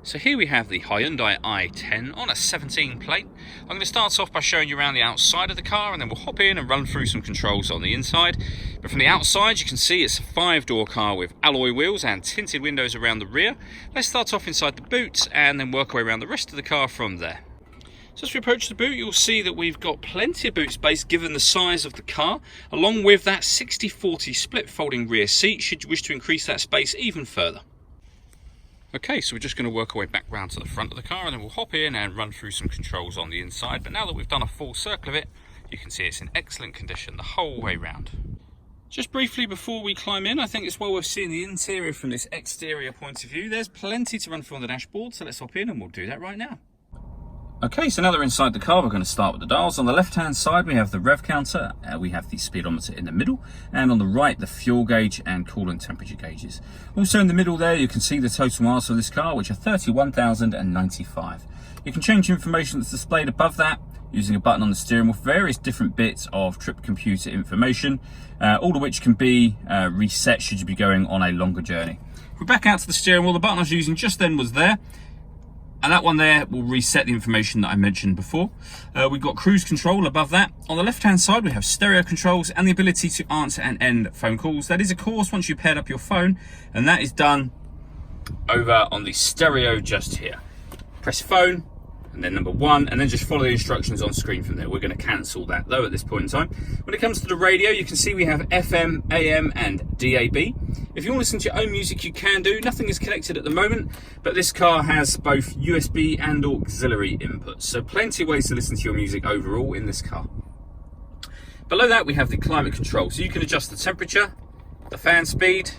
So here we have the Hyundai i10 on a 17 plate. I'm going to start off by showing you around the outside of the car, and then we'll hop in and run through some controls on the inside. But from the outside you can see it's a 5-door car with alloy wheels and tinted windows around the rear. Let's start off inside the boot and then work our way around the rest of the car from there. So as we approach the boot, you'll see that we've got plenty of boot space given the size of the car, along with that 60-40 split folding rear seat should you wish to increase that space even further. Okay, so we're just going to work our way back round to the front of the car and then we'll hop in and run through some controls on the inside. But now that we've done a full circle of it, you can see it's in excellent condition the whole way round. Just briefly before we climb in, I think it's well worth seeing the interior from this exterior point of view. There's plenty to run through on the dashboard, so let's hop in and we'll do that right now. Okay, so now that we're inside the car, we're going to start with the dials. On the left-hand side, we have the rev counter, we have the speedometer in the middle, and on the right, the fuel gauge and coolant temperature gauges. Also in the middle there, you can see the total miles of this car, which are 31,095. You can change information that's displayed above that using a button on the steering wheel for various different bits of trip computer information, all of which can be reset should you be going on a longer journey. If we're back out to the steering wheel, the button I was using just then was there. And that one there will reset the information that I mentioned before. We've got cruise control above that. On the left-hand side, we have stereo controls and the ability to answer and end phone calls. That is, of course, once you've paired up your phone, and that is done over on the stereo just here. Press phone, and then number 1, and then just follow the instructions on screen from there. We're going to cancel that, though, at this point in time. When it comes to the radio, you can see we have FM, AM, and DAB. If you want to listen to your own music, you can do. Nothing is connected at the moment, but this car has both USB and auxiliary inputs, so plenty of ways to listen to your music overall in this car. Below that, we have the climate control, so you can adjust the temperature, the fan speed,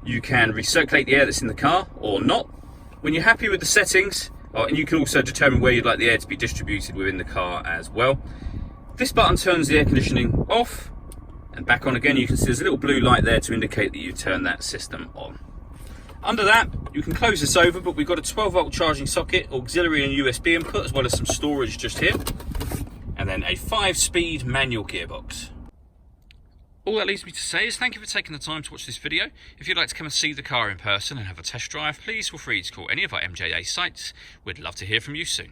you can recirculate the air that's in the car or not. When you're happy with the settings, and you can also determine where you'd like the air to be distributed within the car as well. This button turns the air conditioning off and back on again. You can see there's a little blue light there to indicate that you turn that system on. Under that, you can close this over, but we've got a 12-volt charging socket, auxiliary and USB input, as well as some storage just here, and then a 5-speed manual gearbox. All that leaves me to say is thank you for taking the time to watch this video. If you'd like to come and see the car in person and have a test drive, please feel free to call any of our MJA sites. We'd love to hear from you soon.